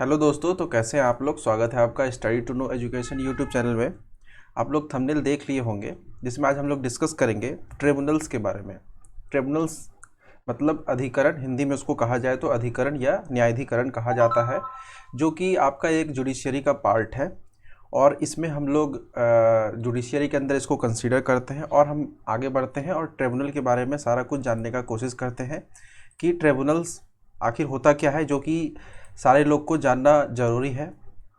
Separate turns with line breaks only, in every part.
Hello दोस्तों, तो कैसे हैं आप लोग। स्वागत है आपका study to know education YouTube channel में। आप लोग थंबनेल देख लिए होंगे, जिसमें आज हम लोग डिस्कस करेंगे ट्रिब्यूनल्स के बारे में। ट्रिब्यूनल्स मतलब अधिकरण, हिंदी में उसको कहा जाए तो अधिकरण या न्यायाधिकरण कहा जाता है, जो कि आपका एक जुडिशियरी का पार्ट है। और इसमें हम लोग जुडिशियरी के अंदर इसको कंसीडर करते हैं और हम आगे बढ़ते हैं और ट्रिब्यूनल के बारे में सारा कुछ जानने का कोशिश करते हैं कि ट्रिब्यूनल्स आखिर होता क्या है, जो कि सारे लोग को जानना ज़रूरी है।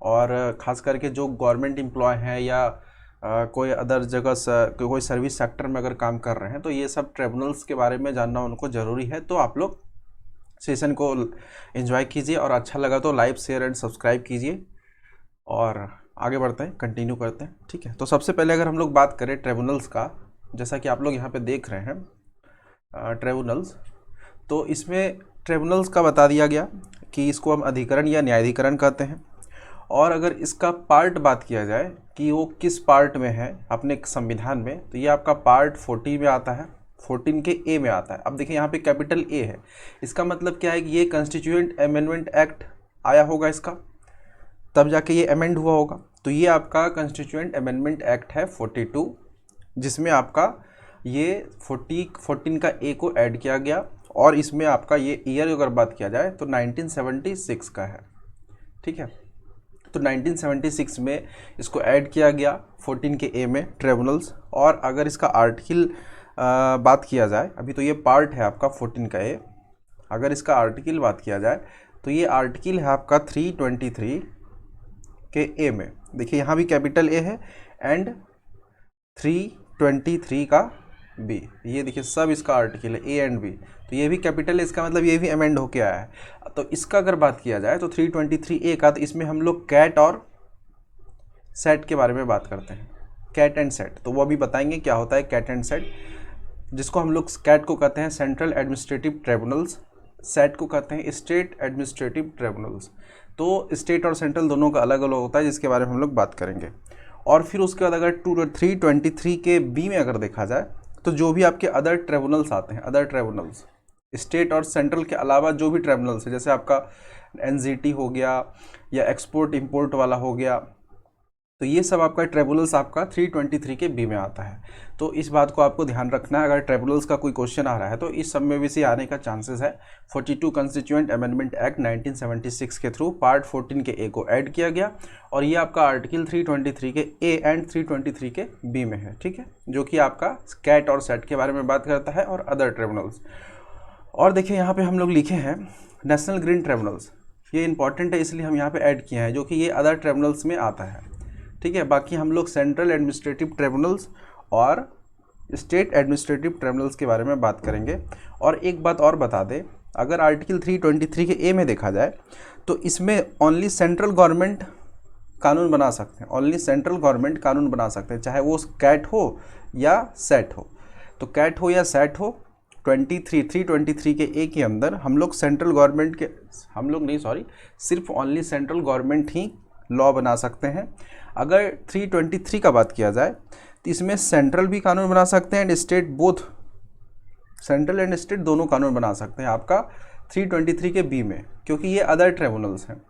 और ख़ास करके जो गवर्नमेंट एम्प्लॉय हैं या कोई अदर जगह कोई सर्विस सेक्टर में अगर काम कर रहे हैं, तो ये सब ट्रिब्यूनल्स के बारे में जानना उनको ज़रूरी है। तो आप लोग सेशन को एंजॉय कीजिए और अच्छा लगा तो लाइक शेयर एंड सब्सक्राइब कीजिए और आगे बढ़ते हैं, कंटिन्यू करते हैं। ठीक है, तो सबसे पहले अगर हम लोग बात करें ट्रिब्यूनल्स का, जैसा कि आप लोग यहाँ पे देख रहे हैं ट्रिब्यूनल्स, तो इसमें ट्रिब्यूनल्स का बता दिया गया कि इसको हम अधिकरण या न्यायाधिकरण कहते हैं। और अगर इसका पार्ट बात किया जाए कि वो किस पार्ट में है अपने संविधान में, तो ये आपका पार्ट 40 में आता है, 14 के ए में आता है। अब देखिए यहाँ पे कैपिटल ए है, इसका मतलब क्या है कि ये कंस्टिट्यूएंट अमेंडमेंट एक्ट आया होगा इसका, तब जाके ये अमेंड हुआ होगा। तो ये आपका कंस्टिट्यूएंट अमेंडमेंट एक्ट है 42, जिसमें आपका ये 14 का ए को ऐड किया गया। और इसमें आपका ये ईयर अगर बात किया जाए तो 1976 का है। ठीक है, तो 1976 में इसको ऐड किया गया 14 के ए में ट्रिब्यूनल्स। और अगर इसका आर्टिकल बात किया जाए, अभी तो ये पार्ट है आपका 14 का ए, अगर इसका आर्टिकल बात किया जाए तो ये आर्टिकल है आपका 323 के ए में। देखिए यहाँ भी कैपिटल ए है एंड 323 का बी, ये देखिए सब इसका आर्टिकल है ए एंड बी, तो ये भी कैपिटल है, इसका मतलब ये भी अमेंड होके आया है। तो इसका अगर बात किया जाए तो 323 ए का, तो इसमें हम लोग कैट और सेट के बारे में बात करते हैं, कैट एंड सेट। तो वो अभी बताएंगे क्या होता है कैट एंड सेट, जिसको हम लोग कैट को कहते हैं सेंट्रल एडमिनिस्ट्रेटिव ट्रिब्यूनल्स, सेट को कहते हैं स्टेट एडमिनिस्ट्रेटिव ट्रिब्यूनल्स। तो स्टेट और सेंट्रल दोनों का अलग अलग होता है, जिसके बारे में हम लोग बात करेंगे। और फिर उसके बाद अगर 323 के बी में अगर देखा जाए, तो जो भी आपके अदर ट्रिब्यूनल्स आते हैं, अदर ट्रिब्यूनल्स स्टेट और सेंट्रल के अलावा जो भी ट्रिब्यूनल्स है, जैसे आपका एनजीटी हो गया या एक्सपोर्ट इंपोर्ट वाला हो गया, तो ये सब आपका ट्रिब्यूनल्स आपका 323 के बी में आता है। तो इस बात को आपको ध्यान रखना है, अगर ट्रिब्यूनल्स का कोई क्वेश्चन आ रहा है तो इस सब में भी से आने का चांसेस है। 42 कंस्टिट्यूएंट अमेंडमेंट एक्ट 1976 के थ्रू पार्ट 14 के ए को ऐड किया गया, और ये आपका आर्टिकल 323 के ए एंड 323 के बी में है। ठीक है, जो कि आपका कैट और सेट के बारे में बात करता है और अदर ट्रिब्यूनल्स। और देखिए यहाँ पे हम लोग लिखे हैं नेशनल ग्रीन ट्रिब्यूनल्स, ये इंपॉर्टेंट है इसलिए हम यहाँ पे ऐड किए हैं, जो कि ये अदर ट्रिब्यूनल्स में आता है। ठीक है, बाकी हम लोग सेंट्रल एडमिनिस्ट्रेटिव ट्रिब्यूनल्स और स्टेट एडमिनिस्ट्रेटिव ट्रिब्यूनल्स के बारे में बात करेंगे। और एक बात और बता दें, अगर आर्टिकल 323 के ए में देखा जाए तो इसमें ओनली सेंट्रल गवर्नमेंट कानून बना सकते हैं, ओनली सेंट्रल गवर्नमेंट कानून बना सकते हैं, चाहे वो कैट हो या सेट हो। तो कैट हो या सेट हो, 323 के ए के अंदर हम लोग सेंट्रल गवर्नमेंट के, हम लोग नहीं सॉरी, सिर्फ ओनली सेंट्रल गवर्नमेंट ही लॉ बना सकते हैं। अगर 323 का बात किया जाए तो इसमें सेंट्रल भी कानून बना सकते हैं and state, both central and state दोनों कानून बना सकते हैं आपका 323 के बी में, क्योंकि ये अदर ट्रिब्यूनल्स हैं।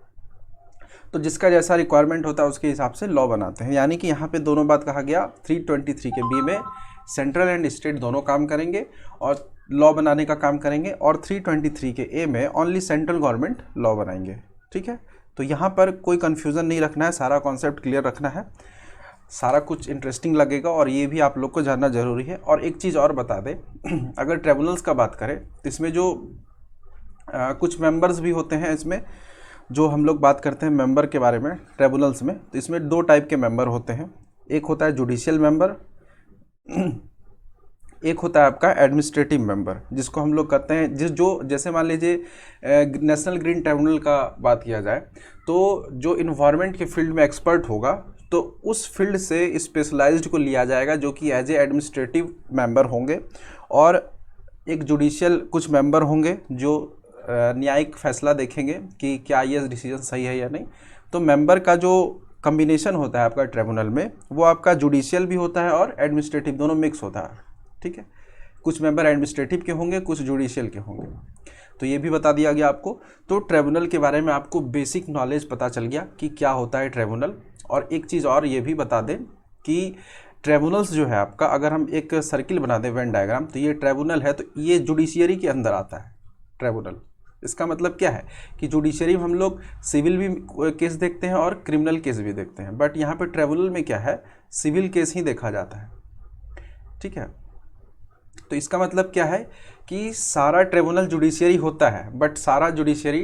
तो जिसका जैसा रिक्वायरमेंट होता है उसके हिसाब से लॉ बनाते हैं। यानी कि यहाँ पे दोनों बात कहा गया, 323 के बी में सेंट्रल एंड स्टेट दोनों काम करेंगे और लॉ बनाने का काम करेंगे, और 323 के ए में ओनली सेंट्रल गवर्नमेंट लॉ बनाएंगे। ठीक है, तो यहाँ पर कोई कन्फ्यूज़न नहीं रखना है, सारा कॉन्सेप्ट क्लियर रखना है, सारा कुछ इंटरेस्टिंग लगेगा और ये भी आप लोग को जानना ज़रूरी है। और एक चीज़ और बता दें, अगर ट्रिब्यूनल्स का बात करें तो इसमें जो कुछ मेंबर्स भी होते हैं, इसमें जो हम लोग बात करते हैं मेंबर के बारे में ट्रिब्यूनल्स में, तो इसमें दो टाइप के मेंबर होते हैं। एक होता है जुडिशियल मेंबर, एक होता है आपका एडमिनिस्ट्रेटिव मेंबर, जिसको हम लोग कहते हैं जो जैसे मान लीजिए नेशनल ग्रीन ट्रिब्यूनल का बात किया जाए, तो जो इन्वायरमेंट के फील्ड में एक्सपर्ट होगा तो उस फील्ड से स्पेशलाइज्ड को लिया जाएगा, जो कि एज ए एडमिनिस्ट्रेटिव मेंबर होंगे। और एक जुडिशियल कुछ मेंबर होंगे जो न्यायिक फैसला देखेंगे कि क्या ये डिसीजन सही है या नहीं। तो मेंबर का जो कम्बिनेशन होता है आपका ट्रिब्यूनल में, वो आपका जुडिशियल भी होता है और एडमिनिस्ट्रेटिव, दोनों मिक्स होता है। ठीक है, कुछ मेंबर एडमिनिस्ट्रेटिव के होंगे, कुछ जुडिशियल के होंगे। तो ये भी बता दिया गया आपको। तो ट्रिब्यूनल के बारे में आपको बेसिक नॉलेज पता चल गया कि क्या होता है ट्रिब्यूनल। और एक चीज़ और ये भी बता दें कि ट्रिब्यूनल्स जो है आपका, अगर हम एक सर्किल बना दें वेन डायग्राम, तो ये ट्रिब्यूनल है, तो ये जुडिशियरी के अंदर आता है ट्रिब्यूनल। इसका मतलब क्या है कि जुडिशरी में हम लोग सिविल भी केस देखते हैं और क्रिमिनल केस भी देखते हैं, बट यहाँ पे ट्रिब्यूनल में क्या है, सिविल केस ही देखा जाता है। ठीक है, तो इसका मतलब क्या है कि सारा ट्रिब्यूनल जुडिशरी होता है, बट सारा जुडिशरी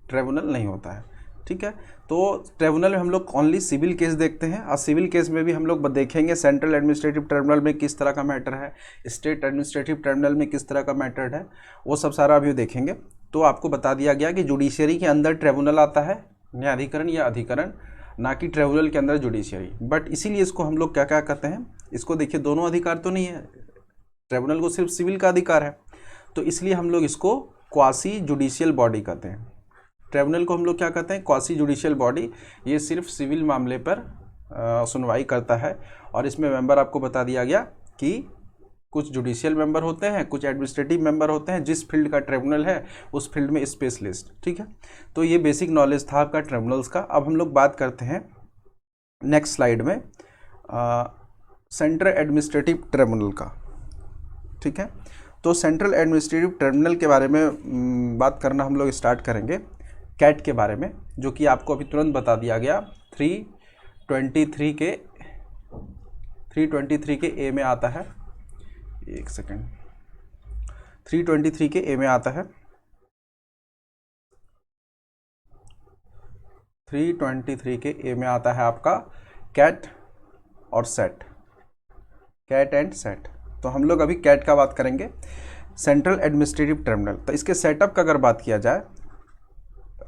ट्रिब्यूनल नहीं होता है। ठीक है, तो ट्रिब्यूनल में हम लोग ओनली सिविल केस देखते हैं, और सिविल केस में भी हम लोग देखेंगे सेंट्रल एडमिनिस्ट्रेटिव ट्रिब्यूनल में किस तरह का मैटर है, स्टेट एडमिनिस्ट्रेटिव ट्रिब्यूनल में किस तरह का मैटर है, वो सब सारा अभी देखेंगे। तो आपको बता दिया गया कि जुडिशरी के अंदर ट्रिब्यूनल आता है, न्यायाधिकरण या अधिकरण, ना कि ट्रिब्यूनल के अंदर जुडिशरी। बट इसीलिए इसको हम लोग क्या क्या कहते हैं, इसको देखिए दोनों अधिकार तो नहीं है, ट्रिब्यूनल को सिर्फ सिविल का अधिकार है, तो इसलिए हम लोग इसको क्वासी जुडिशियल बॉडी कहते हैं। ट्रिब्यूनल को हम लोग क्या कहते हैं, क्वासी जुडिशियल बॉडी। ये सिर्फ सिविल मामले पर सुनवाई करता है, और इसमें मेंबर आपको बता दिया गया कि कुछ जुडिशियल मेंबर होते हैं, कुछ एडमिनिस्ट्रेटिव मेंबर होते हैं, जिस फील्ड का ट्रिब्यूनल है उस फील्ड में स्पेशलिस्ट। ठीक है, तो ये बेसिक नॉलेज था आपका ट्रिब्यूनल्स का। अब हम लोग बात करते हैं नेक्स्ट स्लाइड में सेंट्रल एडमिनिस्ट्रेटिव ट्रिब्यूनल का। ठीक है, तो सेंट्रल एडमिनिस्ट्रेटिव ट्रिब्यूनल के बारे में बात करना हम लोग स्टार्ट करेंगे कैट के बारे में, जो कि आपको अभी तुरंत बता दिया गया 323 के ए में आता है। एक सेकेंड, 323 के ए में आता है, 323 के ए में आता है आपका कैट और सेट, कैट एंड सेट। तो हम लोग अभी कैट का बात करेंगे, सेंट्रल एडमिनिस्ट्रेटिव ट्रिब्यूनल। तो इसके सेटअप का अगर बात किया जाए,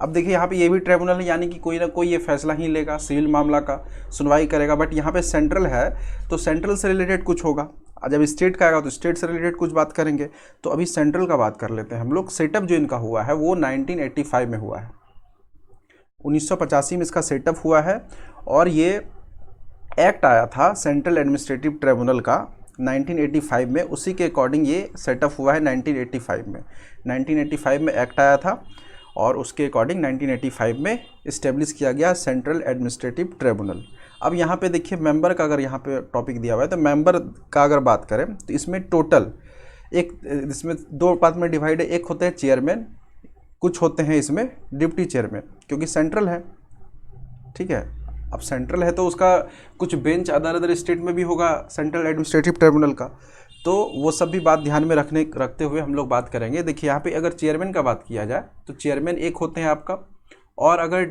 अब देखिए यहाँ पे ये भी ट्रिब्यूनल है, यानी कि कोई ना कोई ये फैसला ही लेगा, सिविल मामला का सुनवाई करेगा, बट यहाँ पे सेंट्रल है तो सेंट्रल से रिलेटेड कुछ होगा, और जब स्टेट का आएगा तो स्टेट से रिलेटेड कुछ बात करेंगे। तो अभी सेंट्रल का बात कर लेते हैं हम लोग। सेटअप जो इनका हुआ है वो 1985 में हुआ है, 1985 में इसका सेटअप हुआ है, और ये एक्ट आया था सेंट्रल एडमिनिस्ट्रेटिव ट्रिब्यूनल का 1985 में, उसी के अकॉर्डिंग ये सेटअप हुआ है 1985 में। 1985 में एक्ट आया था, और उसके अकॉर्डिंग 1985 में इस्टेब्लिश किया गया सेंट्रल एडमिनिस्ट्रेटिव ट्रिब्यूनल। अब यहाँ पे देखिए मेंबर का अगर यहाँ पे टॉपिक दिया हुआ है, तो मेंबर का अगर बात करें तो इसमें टोटल इसमें दो पार्ट में डिवाइड है। एक होते हैं चेयरमैन, कुछ होते हैं इसमें डिप्टी चेयरमैन, क्योंकि सेंट्रल है। ठीक है, अब सेंट्रल है तो उसका कुछ बेंच अदर स्टेट में भी होगा सेंट्रल एडमिनिस्ट्रेटिव ट्रिब्यूनल का, तो वो सब भी बात ध्यान में रखते हुए हम लोग बात करेंगे। देखिए यहाँ पे अगर चेयरमैन का बात किया जाए तो चेयरमैन एक होते हैं आपका, और अगर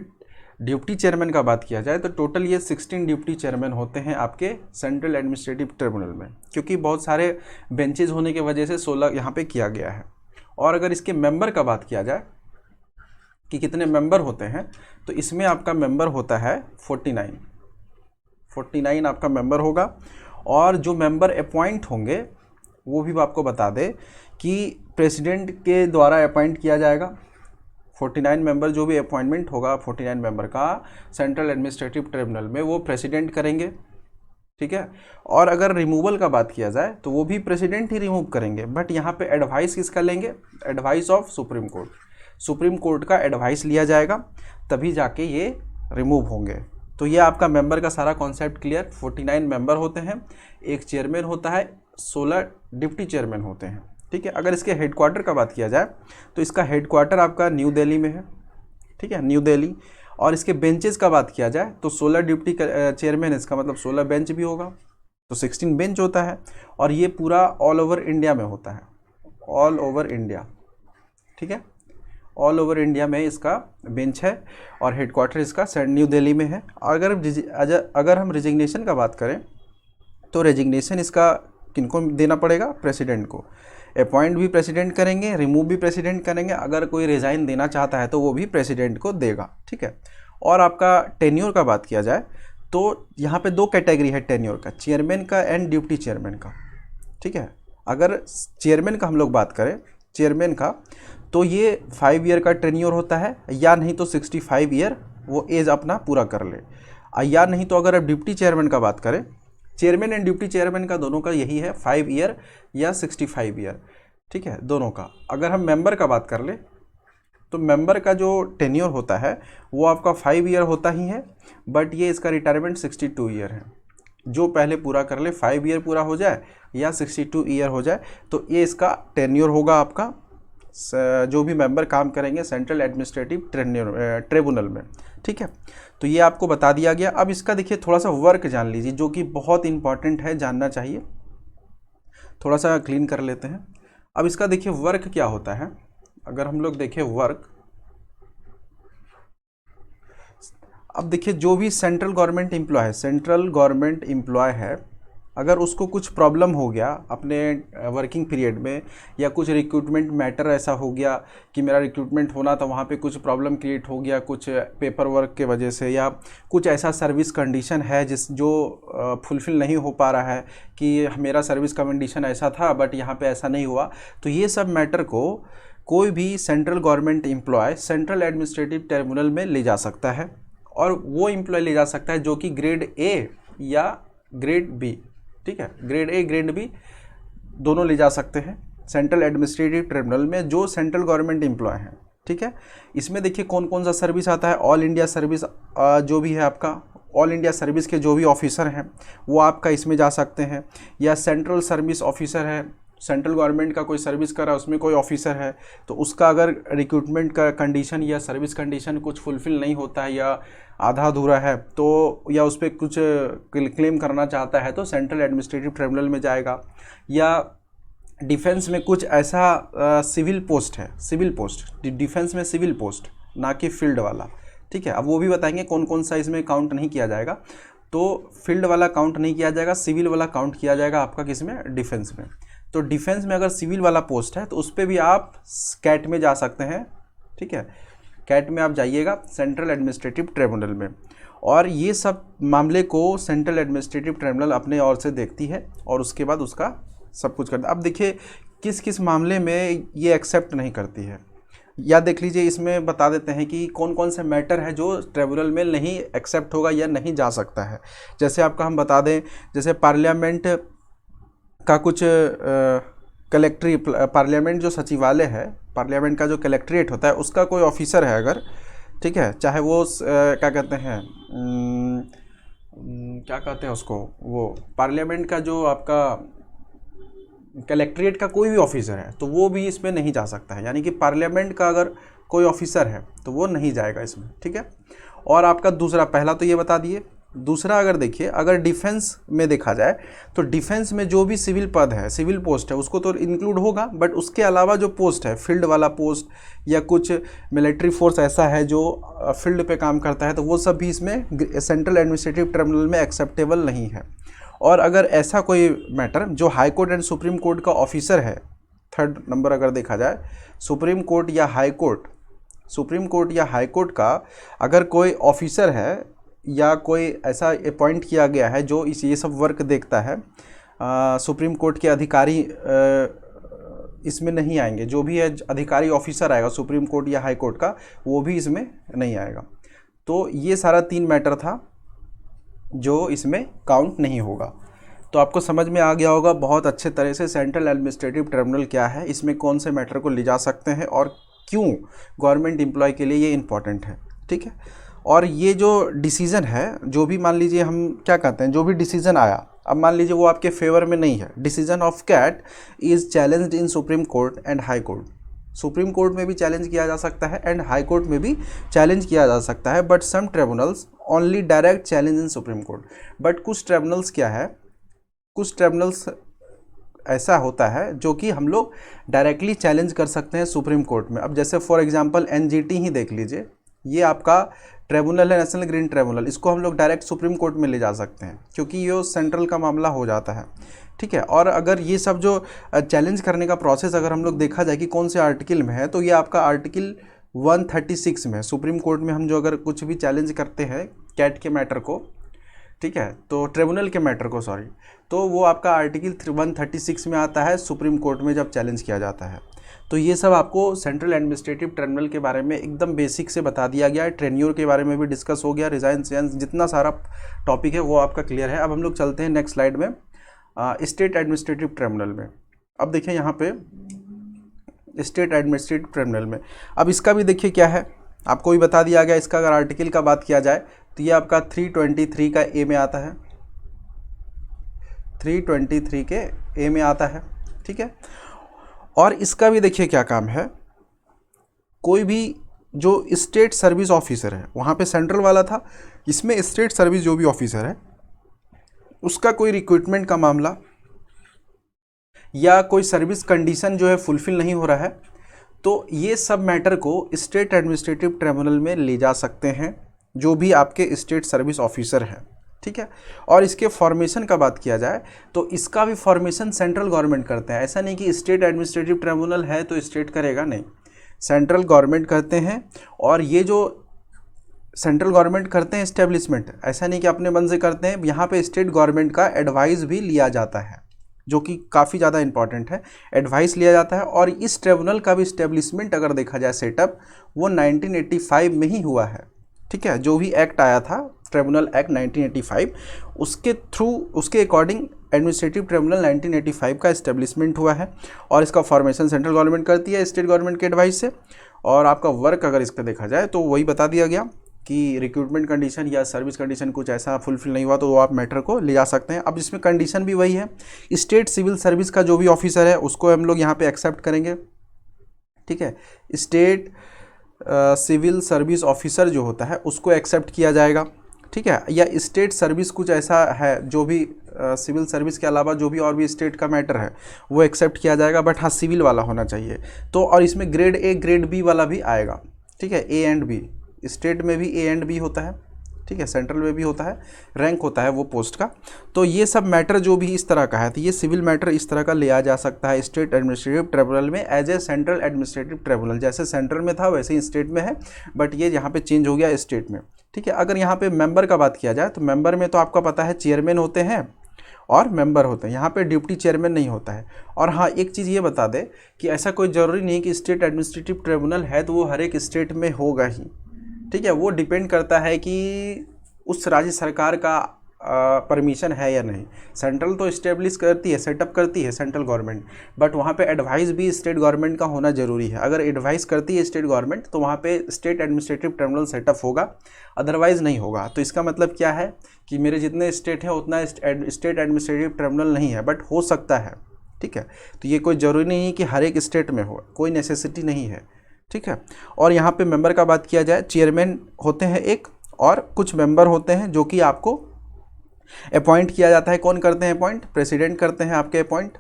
डिप्टी चेयरमैन का बात किया जाए तो टोटल ये 16 डिप्टी चेयरमैन होते हैं आपके सेंट्रल एडमिनिस्ट्रेटिव ट्रिब्यूनल में, क्योंकि बहुत सारे बेंचेज होने की वजह से 16 यहाँ पे किया गया है। और अगर इसके मेंबर का बात किया जाए कि कितने मेंबर होते हैं, तो इसमें आपका मेंबर होता है 49 आपका मेंबर होगा। और जो मेंबर अपॉइंट होंगे वो भी आपको बता दें कि प्रेसिडेंट के द्वारा अपॉइंट किया जाएगा। 49 मेंबर जो भी अपॉइंटमेंट होगा 49 मेंबर का सेंट्रल एडमिनिस्ट्रेटिव ट्रिब्यूनल में, वो प्रेसिडेंट करेंगे। ठीक है, और अगर रिमूवल का बात किया जाए तो वो भी प्रेसिडेंट ही रिमूव करेंगे, बट यहाँ पे एडवाइस किसका लेंगे, advice of supreme court. Supreme court का एडवाइस लिया जाएगा तभी जाके ये रिमूव होंगे। तो ये आपका मेंबर का सारा कॉन्सेप्ट क्लियर। 49 मेंबर होते हैं, एक चेयरमैन होता है, 16 डिप्टी चेयरमैन होते हैं। ठीक है, अगर इसके हेडक्वार्टर का बात किया जाए तो इसका हेडक्वार्टर आपका न्यू दिल्ली में है। ठीक है, न्यू दिल्ली। और इसके बेंचेस का बात किया जाए तो 16 डिप्टी चेयरमैन, इसका मतलब 16 बेंच भी होगा, तो 16 बेंच होता है। और ये पूरा ऑल ओवर इंडिया में होता है, ऑल ओवर इंडिया। ठीक है, ऑल ओवर इंडिया में इसका बेंच है, और हेडक्वार्टर इसका न्यू दिल्ली में है। अगर हम रेजिग्नेशन का बात करें तो रेजिग्नेशन इसका किनको देना पड़ेगा, प्रेसिडेंट को। अपॉइंट भी प्रेसिडेंट करेंगे, रिमूव भी प्रेसिडेंट करेंगे, अगर कोई रिज़ाइन देना चाहता है तो वो भी प्रेसिडेंट को देगा। ठीक है, और आपका टेन्योर का बात किया जाए तो यहाँ पे दो कैटेगरी है टेन्योर का, चेयरमैन का एंड डिप्टी चेयरमैन का। ठीक है, अगर चेयरमैन का हम लोग बात करें, चेयरमैन का, तो ये 5 ईयर का टेन्योर होता है, या नहीं तो 65 ईयर वो एज अपना पूरा कर ले, या नहीं तो अगर आप डिप्टी चेयरमैन का बात करें, चेयरमैन एंड डिप्टी चेयरमैन का दोनों का यही है 5 ईयर या 65 ईयर। ठीक है, दोनों का। अगर हम मेंबर का बात कर ले तो मेंबर का जो टेन्योर होता है वो आपका 5 ईयर होता ही है, बट ये इसका रिटायरमेंट 62 ईयर है। जो पहले पूरा कर ले, 5 ईयर पूरा हो जाए या 62 ईयर हो जाए, तो ये इसका टेन्योर होगा आपका, जो भी मेंबर काम करेंगे सेंट्रल एडमिनिस्ट्रेटिव ट्रिब्यूनल में। ठीक है, तो ये आपको बता दिया गया। अब इसका देखिए थोड़ा सा वर्क जान लीजिए, जो कि बहुत इंपॉर्टेंट है, जानना चाहिए। थोड़ा सा क्लीन कर लेते हैं। अब इसका देखिए वर्क क्या होता है। अगर हम लोग देखें वर्क, अब देखिए जो भी सेंट्रल गवर्नमेंट एम्प्लॉय है, अगर उसको कुछ प्रॉब्लम हो गया अपने वर्किंग पीरियड में, या कुछ रिक्रूटमेंट मैटर ऐसा हो गया कि मेरा रिक्रूटमेंट होना था, वहाँ पे कुछ प्रॉब्लम क्रिएट हो गया कुछ पेपर वर्क के वजह से, या कुछ ऐसा सर्विस कंडीशन है जो फुलफ़िल नहीं हो पा रहा है कि मेरा सर्विस कंडीशन ऐसा था बट यहाँ पे ऐसा नहीं हुआ, तो ये सब मैटर को कोई भी central government employ central administrative tribunal में ले जा सकता है। और वो एम्प्लॉय ले जा सकता है जो कि ग्रेड ए या ग्रेड बी, ठीक है, ग्रेड ए ग्रेड बी दोनों ले जा सकते हैं सेंट्रल एडमिनिस्ट्रेटिव ट्रिब्यूनल में, जो सेंट्रल गवर्नमेंट एम्प्लॉय हैं। ठीक है, इसमें देखिए कौन कौन सा सर्विस आता है। ऑल इंडिया सर्विस जो भी है आपका, ऑल इंडिया सर्विस के जो भी ऑफिसर हैं वो आपका इसमें जा सकते हैं, या सेंट्रल सर्विस ऑफिसर है, सेंट्रल गवर्नमेंट का कोई सर्विस कर रहा है उसमें कोई ऑफिसर है, तो उसका अगर रिक्रूटमेंट का कंडीशन या सर्विस कंडीशन कुछ फुलफ़िल नहीं होता है या आधा अधूरा है, तो या उस पर कुछ क्लेम करना चाहता है, तो सेंट्रल एडमिनिस्ट्रेटिव ट्रिब्यूनल में जाएगा। या डिफेंस में कुछ ऐसा सिविल पोस्ट है, सिविल पोस्ट, डिफेंस में सिविल पोस्ट, ना कि फील्ड वाला। ठीक है, अब वो भी बताएंगे कौन कौन सा इसमें काउंट नहीं किया जाएगा। तो फील्ड वाला काउंट नहीं किया जाएगा, सिविल वाला काउंट किया जाएगा आपका किसमें, डिफेंस में। तो डिफेंस में अगर सिविल वाला पोस्ट है तो उस पर भी आप कैट में जा सकते हैं। ठीक है, कैट में आप जाइएगा सेंट्रल एडमिनिस्ट्रेटिव ट्रिब्यूनल में, और ये सब मामले को सेंट्रल एडमिनिस्ट्रेटिव ट्रिब्यूनल अपने ओर से देखती है और उसके बाद उसका सब कुछ करता है। अब देखिए किस किस मामले में ये एक्सेप्ट नहीं करती है, या देख लीजिए, इसमें बता देते हैं कि कौन कौन से मैटर है जो ट्रिब्यूनल में नहीं एक्सेप्ट होगा या नहीं जा सकता है। जैसे आपका हम बता दें, जैसे पार्लियामेंट का कुछ पार्लियामेंट जो सचिवालय है, पार्लियामेंट का जो कलेक्ट्रेट होता है, उसका कोई ऑफिसर है अगर, ठीक है, चाहे वो क्या कहते हैं, क्या कहते हैं उसको, वो पार्लियामेंट का जो आपका कलेक्ट्रेट का कोई भी ऑफिसर है, तो वो भी इसमें नहीं जा सकता है। यानी कि पार्लियामेंट का अगर कोई ऑफिसर है तो वो नहीं जाएगा इसमें। ठीक है, और आपका दूसरा, पहला तो ये बता दिए। दूसरा अगर देखिए, अगर डिफेंस में देखा जाए तो डिफेंस में जो भी सिविल पद है, सिविल पोस्ट है, उसको तो इंक्लूड होगा, बट उसके अलावा जो पोस्ट है, फील्ड वाला पोस्ट या कुछ मिलिट्री फोर्स ऐसा है जो फील्ड पे काम करता है, तो वो सब भी इसमें सेंट्रल एडमिनिस्ट्रेटिव ट्रिब्यूनल में एक्सेप्टेबल नहीं है। और अगर ऐसा कोई मैटर जो high court and supreme court का ऑफिसर है, थर्ड नंबर अगर देखा जाए, सुप्रीम कोर्ट या हाई कोर्ट, सुप्रीम कोर्ट या हाई कोर्ट का अगर कोई ऑफिसर है या कोई ऐसा अपॉइंट किया गया है जो ये सब वर्क देखता है, सुप्रीम कोर्ट के अधिकारी इसमें नहीं आएंगे। जो भी है अधिकारी ऑफिसर आएगा सुप्रीम कोर्ट या हाई कोर्ट का, वो भी इसमें नहीं आएगा। तो ये सारा 3 मैटर था जो इसमें काउंट नहीं होगा। तो आपको समझ में आ गया होगा बहुत अच्छे तरह से सेंट्रल एडमिनिस्ट्रेटिव ट्रिब्यूनल क्या है, इसमें कौन से मैटर को ले जा सकते हैं और क्यों गवर्नमेंट एम्प्लॉय के लिए ये इम्पॉर्टेंट है। ठीक है, और ये जो डिसीज़न है, जो भी मान लीजिए हम क्या कहते हैं, जो भी डिसीज़न आया, अब मान लीजिए वो आपके फेवर में नहीं है, decision of CAT is challenged in supreme court and high court. Supreme court में भी चैलेंज किया जा सकता है एंड हाई कोर्ट में भी चैलेंज किया जा सकता है, but some tribunals only direct challenge in supreme court. But कुछ ट्रिब्यूनल्स क्या है, कुछ ट्रिब्यूनल्स ऐसा होता है जो कि हम लोग डायरेक्टली चैलेंज कर सकते हैं सुप्रीम कोर्ट में। अब जैसे फॉर एग्जांपल एनजीटी ही देख लीजिए, ये आपका ट्रिब्यूनल है, नेशनल ग्रीन ट्रिब्यूनल, इसको हम लोग डायरेक्ट सुप्रीम कोर्ट में ले जा सकते हैं क्योंकि ये सेंट्रल का मामला हो जाता है। ठीक है, और अगर ये सब जो चैलेंज करने का प्रोसेस अगर हम लोग देखा जाए कि कौन से आर्टिकल में है, तो ये आपका आर्टिकल 136 में, सुप्रीम कोर्ट में हम जो अगर कुछ भी चैलेंज करते हैं कैट के मैटर को, ठीक है, तो ट्रिब्यूनल के मैटर को सॉरी, तो वो आपका आर्टिकल 136 में आता है सुप्रीम कोर्ट में जब चैलेंज किया जाता है। तो ये सब आपको सेंट्रल एडमिनिस्ट्रेटिव ट्रिब्यूनल के बारे में एकदम बेसिक से बता दिया गया है। ट्रेन्योर के बारे में भी डिस्कस हो गया, रिजाइन सेंस, जितना सारा टॉपिक है वो आपका क्लियर है। अब हम लोग चलते हैं नेक्स्ट स्लाइड में, स्टेट एडमिनिस्ट्रेटिव ट्रिब्यूनल में। अब देखिए यहाँ पे स्टेट एडमिनिस्ट्रेटिव ट्रिब्यूनल में। अब इसका भी देखिए क्या है, आपको भी बता दिया गया। इसका अगर आर्टिकल का बात किया जाए तो ये आपका 323 का ए में आता है, 323 के ए में आता है, ठीक है। और इसका भी देखिए क्या काम है, कोई भी जो स्टेट सर्विस ऑफिसर है, वहाँ पे सेंट्रल वाला था, इसमें स्टेट सर्विस जो भी ऑफिसर है उसका कोई रिक्रूटमेंट का मामला या कोई सर्विस कंडीशन जो है फुलफिल नहीं हो रहा है, तो ये सब मैटर को स्टेट एडमिनिस्ट्रेटिव ट्रिब्यूनल में ले जा सकते हैं जो भी आपके स्टेट सर्विस ऑफिसर हैं, ठीक है। और इसके फॉर्मेशन का बात किया जाए तो इसका भी फॉर्मेशन सेंट्रल गवर्नमेंट करते हैं। ऐसा नहीं कि स्टेट एडमिनिस्ट्रेटिव ट्रिब्यूनल है तो स्टेट करेगा, नहीं, सेंट्रल गवर्नमेंट करते हैं। और ये जो सेंट्रल गवर्नमेंट करते हैं इस्टेब्लिशमेंट, ऐसा नहीं कि अपने मन से करते हैं, यहाँ पे स्टेट गवर्नमेंट का एडवाइस भी लिया जाता है, जो कि काफ़ी ज़्यादा इंपॉर्टेंट है, एडवाइस लिया जाता है। और इस ट्रिब्यूनल का भी इस्टेब्लिशमेंट अगर देखा जाए सेटअप, वो 1985 में ही हुआ है, ठीक है। जो भी एक्ट आया था ट्रिब्यूनल एक्ट 1985, उसके थ्रू, उसके अकॉर्डिंग एडमिनिस्ट्रेटिव ट्रिब्यूनल 1985 का इस्टेब्लिशमेंट हुआ है। और इसका फॉर्मेशन सेंट्रल गवर्नमेंट करती है स्टेट गवर्नमेंट के एडवाइस से। और आपका वर्क अगर इसका देखा जाए तो वही बता दिया गया कि रिक्रूटमेंट कंडीशन या सर्विस कंडीशन कुछ ऐसा फुलफिल नहीं हुआ तो वो आप मैटर को ले जा सकते हैं। अब इसमें कंडीशन भी वही है, स्टेट सिविल सर्विस का जो भी ऑफिसर है उसको हम लोग यहाँ पे एक्सेप्ट करेंगे, ठीक है। स्टेट सिविल सर्विस ऑफिसर जो होता है उसको एक्सेप्ट किया जाएगा, ठीक है। या स्टेट सर्विस कुछ ऐसा है जो भी सिविल सर्विस के अलावा जो भी और भी स्टेट का मैटर है वो एक्सेप्ट किया जाएगा, बट हाँ सिविल वाला होना चाहिए। तो और इसमें ग्रेड ए ग्रेड बी वाला भी आएगा, ठीक है। ए एंड बी, स्टेट में भी ए एंड बी होता है, ठीक है, सेंट्रल में भी होता है, रैंक होता है वो पोस्ट का। तो ये सब मैटर जो भी इस तरह का है, तो ये सिविल मैटर इस तरह का लिया जा सकता है स्टेट एडमिनिस्ट्रेटिव ट्रिब्यूनल में as a central administrative tribunal. जैसे सेंट्रल में था वैसे ही स्टेट में है, बट ये यहाँ पे चेंज हो गया स्टेट में, ठीक है। अगर यहाँ पे मेंबर का बात किया जाए तो मेंबर में तो आपका पता है चेयरमैन होते हैं और मेंबर होते हैं, यहाँ पे डिप्टी चेयरमैन नहीं होता है। और हाँ एक चीज़ ये बता दें कि ऐसा कोई ज़रूरी नहीं कि स्टेट एडमिनिस्ट्रेटिव ट्रिब्यूनल है तो वो हर एक स्टेट में होगा ही, ठीक है। वो डिपेंड करता है कि उस राज्य सरकार का परमिशन है या नहीं। सेंट्रल तो इस्टेब्लिश करती है, सेटअप करती है सेंट्रल गवर्नमेंट, बट वहाँ पे एडवाइस भी स्टेट गवर्नमेंट का होना ज़रूरी है। अगर एडवाइस करती है स्टेट गवर्नमेंट तो वहाँ पे स्टेट एडमिनिस्ट्रेटिव ट्रिब्यूनल सेटअप होगा, अदरवाइज़ नहीं होगा। तो इसका मतलब क्या है कि मेरे जितने स्टेट हैं उतना स्टेट एडमिनिस्ट्रेटिव ट्रिब्यूनल नहीं है, बट हो सकता है, ठीक है। तो ये कोई ज़रूरी नहीं है कि हर एक स्टेट में हो, कोई नेसेसिटी नहीं है, ठीक है। और यहाँ पे मेंबर का बात किया जाए, चेयरमैन होते हैं एक और कुछ मेंबर होते हैं जो कि आपको अपॉइंट किया जाता है। कौन करते हैं अपॉइंट? प्रेसिडेंट करते हैं आपके अपॉइंट,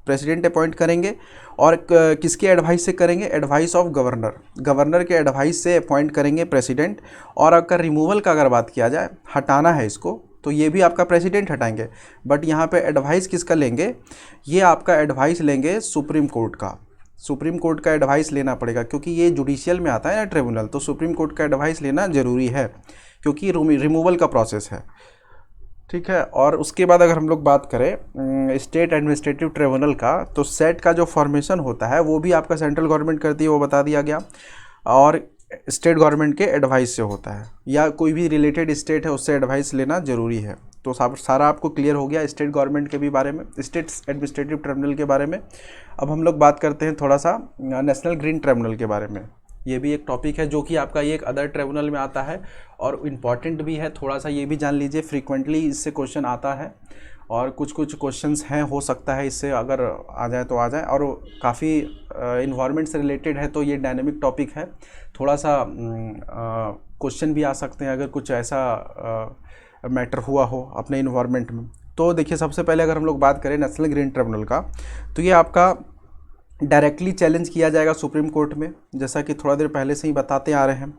प्रेसिडेंट अपॉइंट करेंगे। और किसके एडवाइस से करेंगे? एडवाइस ऑफ गवर्नर, गवर्नर के एडवाइस से अपॉइंट करेंगे प्रेसिडेंट। और अगर रिमूवल का अगर बात किया जाए, हटाना है इसको, तो ये भी आपका प्रेसिडेंट हटाएंगे। बट यहाँ पे एडवाइस किसका लेंगे? ये आपका एडवाइस लेंगे सुप्रीम कोर्ट का। सुप्रीम कोर्ट का एडवाइस लेना पड़ेगा क्योंकि ये जुडिशियल में आता है ना ट्रिब्यूनल, तो सुप्रीम कोर्ट का एडवाइस लेना ज़रूरी है क्योंकि रिमूवल का प्रोसेस है, ठीक है। और उसके बाद अगर हम लोग बात करें स्टेट एडमिनिस्ट्रेटिव ट्रिब्यूनल का, तो सेट का जो फॉर्मेशन होता है वो भी आपका सेंट्रल गवर्नमेंट करती है, वो बता दिया गया। और स्टेट गवर्नमेंट के एडवाइस से होता है या कोई भी रिलेटेड स्टेट है उससे एडवाइस लेना ज़रूरी है। तो सारा आपको क्लियर हो गया स्टेट गवर्नमेंट के भी बारे में, स्टेट एडमिनिस्ट्रेटिव ट्रिब्यूनल के बारे में। अब हम लोग बात करते हैं थोड़ा सा नेशनल ग्रीन ट्रिब्यूनल के बारे में। ये भी एक टॉपिक है जो कि आपका ये एक अदर ट्रिब्यूनल में आता है और इम्पॉर्टेंट भी है, थोड़ा सा ये भी जान लीजिए, फ्रीक्वेंटली इससे क्वेश्चन आता है और कुछ क्वेश्चंस हैं, हो सकता है इससे अगर आ जाए तो आ जाए। और काफ़ी इन्वायरमेंट से रिलेटेड है तो ये डायनेमिक टॉपिक है, थोड़ा सा क्वेश्चन भी आ सकते हैं अगर कुछ ऐसा मैटर हुआ हो अपने इन्वायरमेंट में। तो देखिए सबसे पहले अगर हम लोग बात करें नेशनल ग्रीन ट्रिब्यूनल का, तो ये आपका डायरेक्टली चैलेंज किया जाएगा सुप्रीम कोर्ट में, जैसा कि थोड़ा देर पहले से ही बताते आ रहे हैं।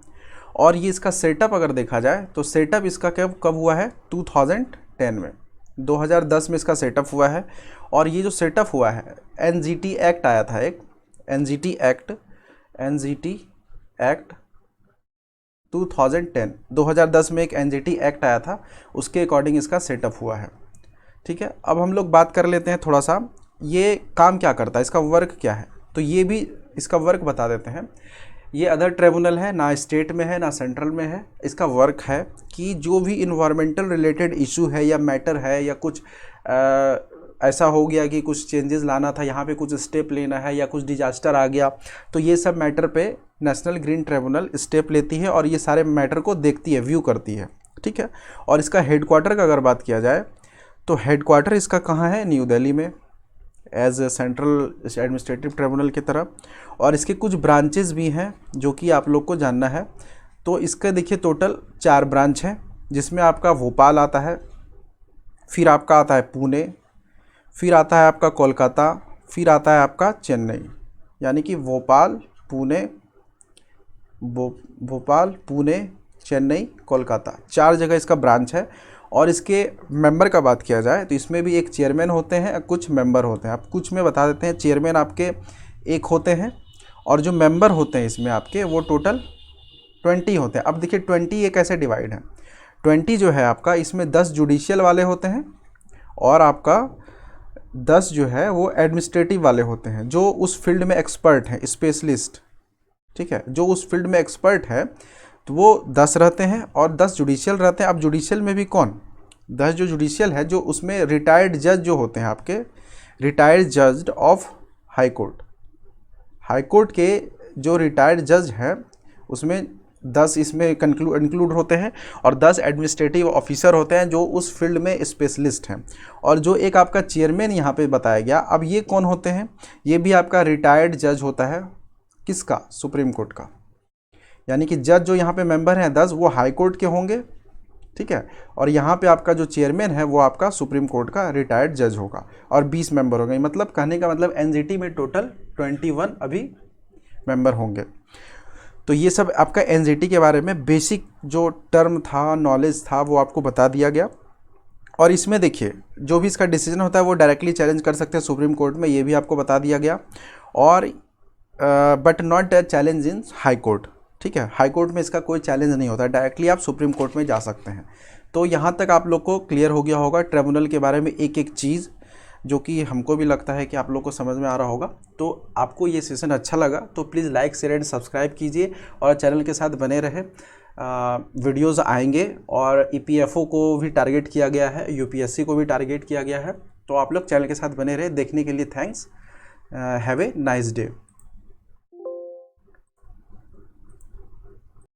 और ये इसका सेटअप अगर देखा जाए तो सेटअप इसका कब हुआ है? 2010 में, 2010 में इसका सेटअप हुआ है। और ये जो सेटअप हुआ है, एनजीटी एक्ट आया था एक, एनजीटी एक्ट 2010 में एक एनजीटी एक्ट आया था, उसके अकॉर्डिंग इसका सेटअप हुआ है, ठीक है। अब हम लोग बात कर लेते हैं थोड़ा सा ये काम क्या करता है, इसका वर्क क्या है, तो ये भी इसका वर्क बता देते हैं। ये अदर ट्रिब्यूनल है, ना स्टेट में है ना सेंट्रल में है। इसका वर्क है कि जो भी इन्वायरमेंटल रिलेटेड इशू है या मैटर है या कुछ ऐसा हो गया कि कुछ चेंजेस लाना था, यहाँ पे कुछ स्टेप लेना है या कुछ डिजास्टर आ गया, तो ये सब मैटर पे नेशनल ग्रीन ट्रिब्यूनल स्टेप लेती है और ये सारे मैटर को देखती है, व्यू करती है, ठीक है। और इसका हेडक्वार्टर का अगर बात किया जाए तो हेडक्वार्टर इसका कहाँ है, न्यू दिल्ली में, as a central administrative tribunal की तरह। और इसके कुछ ब्रांचेस भी हैं जो कि आप लोग को जानना है। तो इसका देखिए टोटल 4 ब्रांच है, जिसमें आपका भोपाल आता है, फिर आपका आता है पुणे, फिर आता है आपका कोलकाता, फिर आता है आपका चेन्नई। यानी कि भोपाल पुणे चेन्नई कोलकाता 4 जगह इसका ब्रांच है। और इसके मेंबर का बात किया जाए तो इसमें भी एक चेयरमैन होते हैं, कुछ मेंबर होते हैं। आप कुछ में बता देते हैं, चेयरमैन आपके 1 होते हैं और जो मेंबर होते हैं इसमें आपके वो टोटल 20 होते हैं। अब देखिए 20 ये कैसे डिवाइड है, 20 जो है आपका इसमें 10 जुडिशियल वाले होते हैं और आपका 10 जो है वो एडमिनिस्ट्रेटिव वाले होते हैं, जो उस फील्ड में एक्सपर्ट हैं, स्पेशलिस्ट, ठीक है। जो उस फील्ड में एक्सपर्ट है तो वो 10 रहते हैं और 10 जुडिशियल रहते हैं। अब जुडिशियल में भी कौन, 10 जो जुडिशियल है, जो उसमें रिटायर्ड जज जो होते हैं आपके, रिटायर्ड जज of high court, high court के जो रिटायर्ड जज हैं उसमें 10 इसमें इंक्लूड होते हैं और 10 एडमिनिस्ट्रेटिव ऑफिसर होते हैं जो उस फील्ड में स्पेशलिस्ट हैं। और जो एक आपका चेयरमैन यहाँ पे बताया गया, अब ये कौन होते हैं, ये भी आपका रिटायर्ड जज होता है, किसका, सुप्रीम कोर्ट का। यानी कि जज जो यहाँ पे मेंबर हैं 10 वो हाई कोर्ट के होंगे, ठीक है। और यहाँ पे आपका जो चेयरमैन है वो आपका सुप्रीम कोर्ट का रिटायर्ड जज होगा और 20 मेंबर होंगे। मतलब कहने का मतलब एनजीटी में टोटल 21 अभी मेंबर होंगे। तो ये सब आपका एनजीटी के बारे में बेसिक जो टर्म था, नॉलेज था, वो आपको बता दिया गया। और इसमें देखिए जो भी इसका डिसीजन होता है वो डायरेक्टली चैलेंज कर सकते हैं सुप्रीम कोर्ट में, ये भी आपको बता दिया गया। और but not challenge in high court, ठीक है। हाई कोर्ट में इसका कोई चैलेंज नहीं होता, डायरेक्टली आप सुप्रीम कोर्ट में जा सकते हैं। तो यहाँ तक आप लोग को क्लियर हो गया होगा ट्रिब्यूनल के बारे में एक एक चीज़, जो कि हमको भी लगता है कि आप लोग को समझ में आ रहा होगा। तो आपको ये सेशन अच्छा लगा तो please like share and subscribe कीजिए और चैनल के साथ बने रहे। वीडियोज़ आएंगे और ईपीएफओ को भी टारगेट किया गया है, यूपीएससी को भी टारगेट किया गया है। तो आप लोग चैनल के साथ बने रहे। देखने के लिए thanks, have a nice day.